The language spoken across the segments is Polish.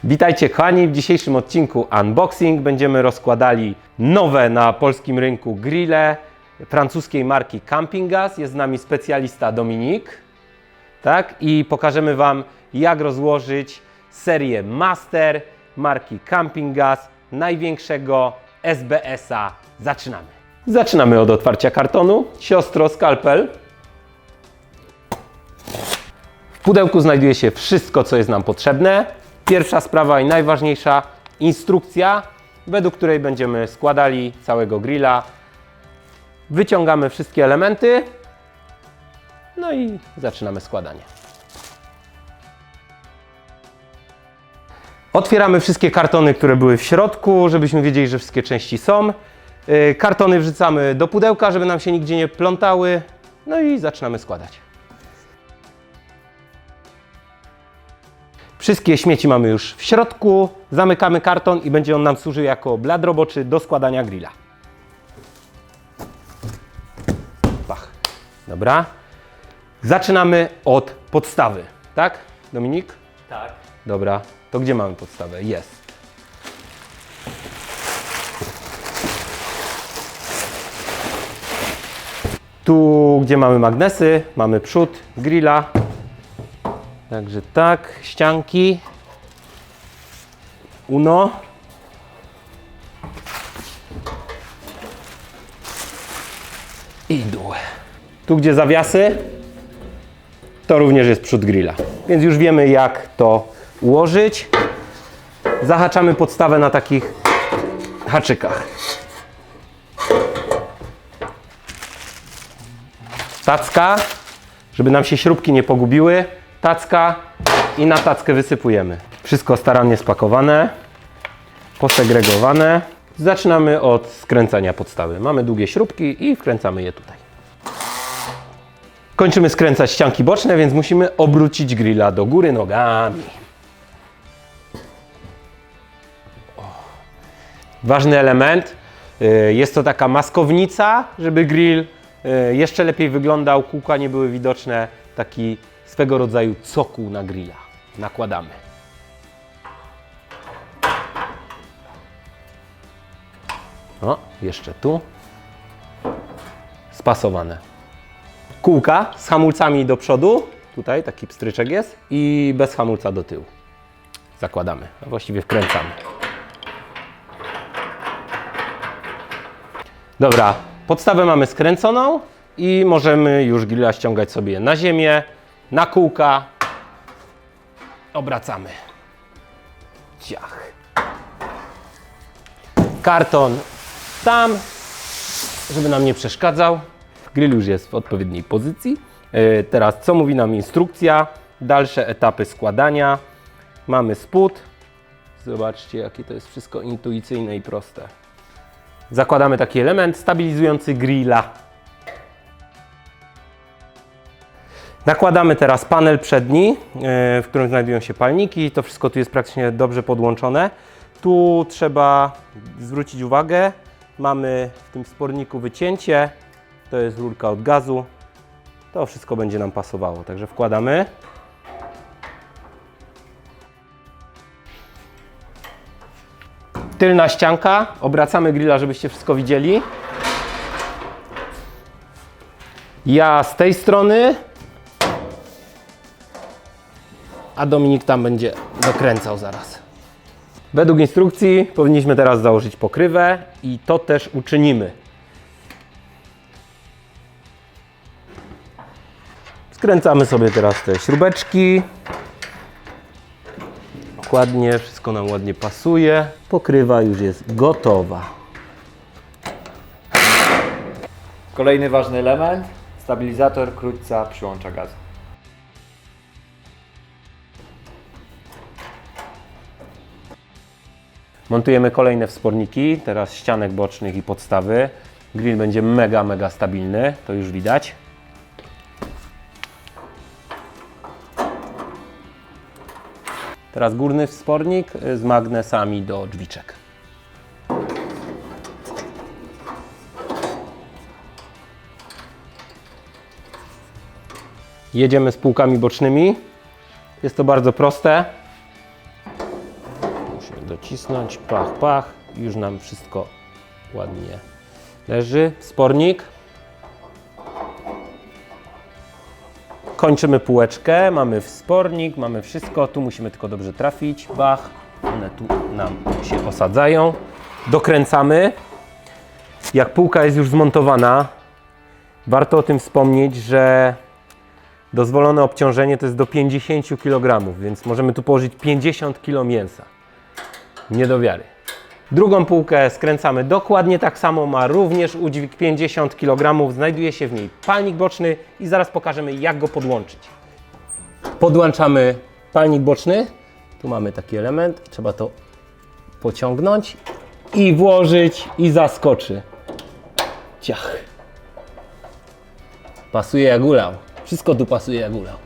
Witajcie kochani, w dzisiejszym odcinku unboxing będziemy rozkładali nowe na polskim rynku grille francuskiej marki Camping Gas. Jest z nami specjalista Dominik, tak? I pokażemy Wam, jak rozłożyć serię Master marki Camping Gas, największego SBS-a. Zaczynamy. Zaczynamy od otwarcia kartonu. Siostro, skalpel. W pudełku znajduje się wszystko, co jest nam potrzebne. Pierwsza sprawa i najważniejsza, instrukcja, według której będziemy składali całego grilla. Wyciągamy wszystkie elementy, no i zaczynamy składanie. Otwieramy wszystkie kartony, które były w środku, żebyśmy wiedzieli, że wszystkie części są. Kartony wrzucamy do pudełka, żeby nam się nigdzie nie plątały, no i zaczynamy składać. Wszystkie śmieci mamy już w środku, zamykamy karton i będzie on nam służył jako blat roboczy do składania grilla. Pach. Dobra. Zaczynamy od podstawy, tak? Dominik? Tak. Dobra. To gdzie mamy podstawę? Jest. Tu, gdzie mamy magnesy, mamy przód grilla. Także tak, ścianki, uno, i dół. Tu, gdzie zawiasy, to również jest przód grilla, więc już wiemy, jak to ułożyć. Zahaczamy podstawę na takich haczykach. Tacka, żeby nam się śrubki nie pogubiły. Tacka i na tackę wysypujemy. Wszystko starannie spakowane, posegregowane. Zaczynamy od skręcania podstawy. Mamy długie śrubki i wkręcamy je tutaj. Kończymy skręcać ścianki boczne, więc musimy obrócić grilla do góry nogami. Ważny element, jest to taka maskownica, żeby grill jeszcze lepiej wyglądał, kółka nie były widoczne, taki swego rodzaju cokół na grilla. Nakładamy. O, jeszcze tu. Spasowane. Kółka z hamulcami do przodu. Tutaj taki pstryczek jest. I bez hamulca do tyłu. Zakładamy, a właściwie wkręcamy. Dobra, podstawę mamy skręconą i możemy już grilla ściągać sobie na ziemię. Na kółka obracamy. Ciach. Karton tam, żeby nam nie przeszkadzał. Grill już jest w odpowiedniej pozycji. Teraz co mówi nam instrukcja? Dalsze etapy składania. Mamy spód. Zobaczcie, jakie to jest wszystko intuicyjne i proste. Zakładamy taki element stabilizujący grilla. Nakładamy teraz panel przedni, w którym znajdują się palniki. To wszystko tu jest praktycznie dobrze podłączone. Tu trzeba zwrócić uwagę, mamy w tym sporniku wycięcie. To jest rurka od gazu. To wszystko będzie nam pasowało, także wkładamy. Tylna ścianka. Obracamy grilla, żebyście wszystko widzieli. Ja z tej strony, a Dominik tam będzie dokręcał zaraz. Według instrukcji powinniśmy teraz założyć pokrywę i to też uczynimy. Skręcamy sobie teraz te śrubeczki. Dokładnie, wszystko nam ładnie pasuje. Pokrywa już jest gotowa. Kolejny ważny element, stabilizator krótca przyłącza gazu. Montujemy kolejne wsporniki, teraz ścianek bocznych i podstawy. Grill będzie mega stabilny, to już widać. Teraz górny wspornik z magnesami do drzwiczek. Jedziemy z półkami bocznymi. Jest to bardzo proste. docisnąć, pach, pach, już nam wszystko ładnie leży. Spornik. Kończymy półeczkę, mamy wspornik, mamy wszystko, tu musimy tylko dobrze trafić, bach, one tu nam się osadzają. Dokręcamy. Jak półka jest już zmontowana, warto o tym wspomnieć, że dozwolone obciążenie to jest do 50 kg, więc możemy tu położyć 50 kg mięsa. Nie do wiary. Drugą półkę skręcamy dokładnie tak samo, ma również udźwig 50 kg, znajduje się w niej palnik boczny i zaraz pokażemy, jak go podłączyć. Podłączamy palnik boczny, tu mamy taki element, trzeba to pociągnąć i włożyć i zaskoczy. Ciach. Pasuje jak ulał, wszystko tu pasuje jak ulał.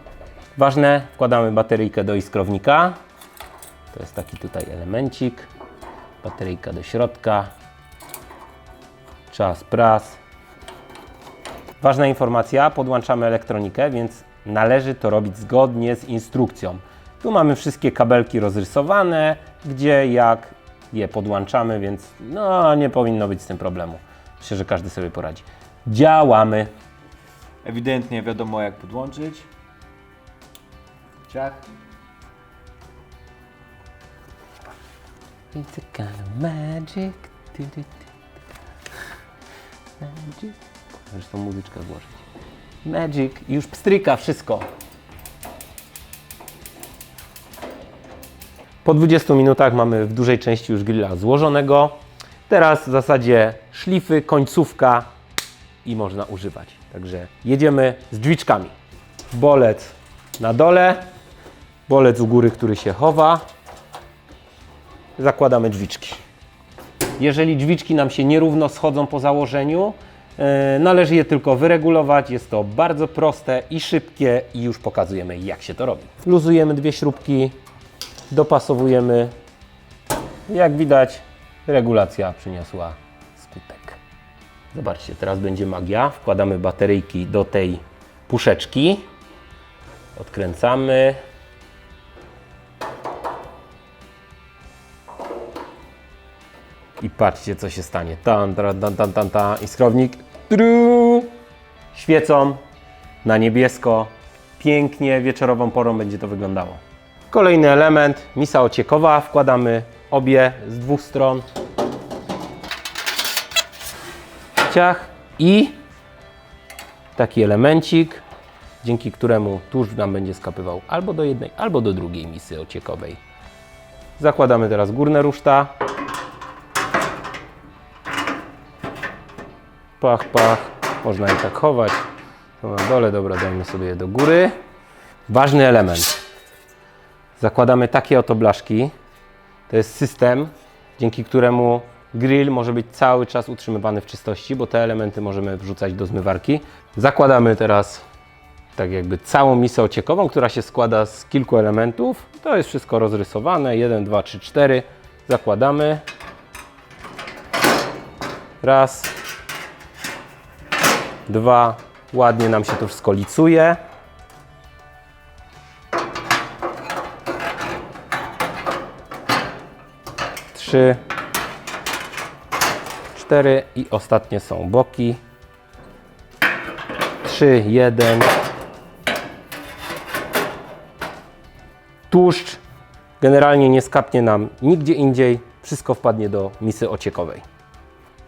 Ważne, wkładamy bateryjkę do iskrownika, to jest taki tutaj elemencik. Bateryjka do środka, czas pras. Ważna informacja, podłączamy elektronikę, więc należy to robić zgodnie z instrukcją. Tu mamy wszystkie kabelki rozrysowane, gdzie jak je podłączamy, więc no, nie powinno być z tym problemu. Myślę, że każdy sobie poradzi. Działamy. Ewidentnie wiadomo, jak podłączyć. Ciach. It's a kind of magic. Magic. Zresztą muzyczkę włożyć. Magic. Już pstryka wszystko. Po 20 minutach mamy w dużej części już grilla złożonego. Teraz w zasadzie szlify, końcówka i można używać. Także jedziemy z drzwiczkami. Bolec na dole, bolec u góry, który się chowa. Zakładamy drzwiczki. Jeżeli drzwiczki nam się nierówno schodzą po założeniu, należy je tylko wyregulować. Jest to bardzo proste i szybkie i już pokazujemy, jak się to robi. Luzujemy dwie śrubki, dopasowujemy. Jak widać, regulacja przyniosła skutek. Zobaczcie, teraz będzie magia. Wkładamy bateryjki do tej puszeczki. Odkręcamy. I patrzcie, co się stanie. Tan, tan, tan, tan, tan, tan. Iskrownik świecą na niebiesko. Pięknie, wieczorową porą będzie to wyglądało. Kolejny element, misa ociekowa. Wkładamy obie z dwóch stron. Ciach. I taki elemencik, dzięki któremu tłuszcz nam będzie skapywał albo do jednej, albo do drugiej misy ociekowej. Zakładamy teraz górne ruszta. Pach, pach. Można je tak chować. To na dole, dobra, dajmy sobie je do góry. Ważny element. Zakładamy takie oto blaszki. To jest system, dzięki któremu grill może być cały czas utrzymywany w czystości, bo te elementy możemy wrzucać do zmywarki. Zakładamy teraz tak jakby całą misę ociekową, która się składa z kilku elementów. To jest wszystko rozrysowane. 1, 2, 3, 4. Zakładamy. Raz. 2. Ładnie nam się to wszystko licuje. 3, 4 i ostatnie są boki. 3, 1. Tłuszcz generalnie nie skapnie nam nigdzie indziej. Wszystko wpadnie do misy ociekowej.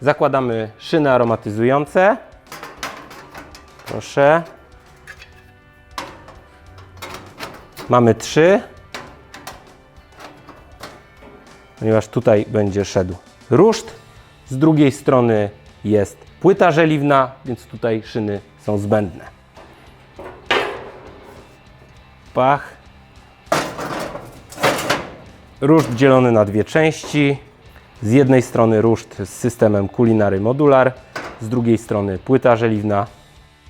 Zakładamy szyny aromatyzujące. Proszę. Mamy 3. Ponieważ tutaj będzie szedł ruszt. Z drugiej strony jest płyta żeliwna, więc tutaj szyny są zbędne. Pach. Ruszt dzielony na dwie części. Z jednej strony ruszt z systemem Culinary Modular, z drugiej strony płyta żeliwna.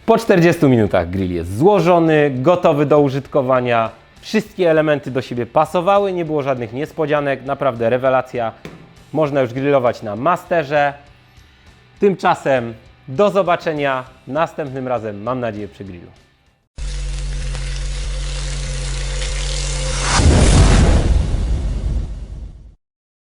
Po 40 minutach grill jest złożony, gotowy do użytkowania. Wszystkie elementy do siebie pasowały, nie było żadnych niespodzianek, naprawdę rewelacja. Można już grillować na masterze. Tymczasem do zobaczenia następnym razem, mam nadzieję, przy grillu.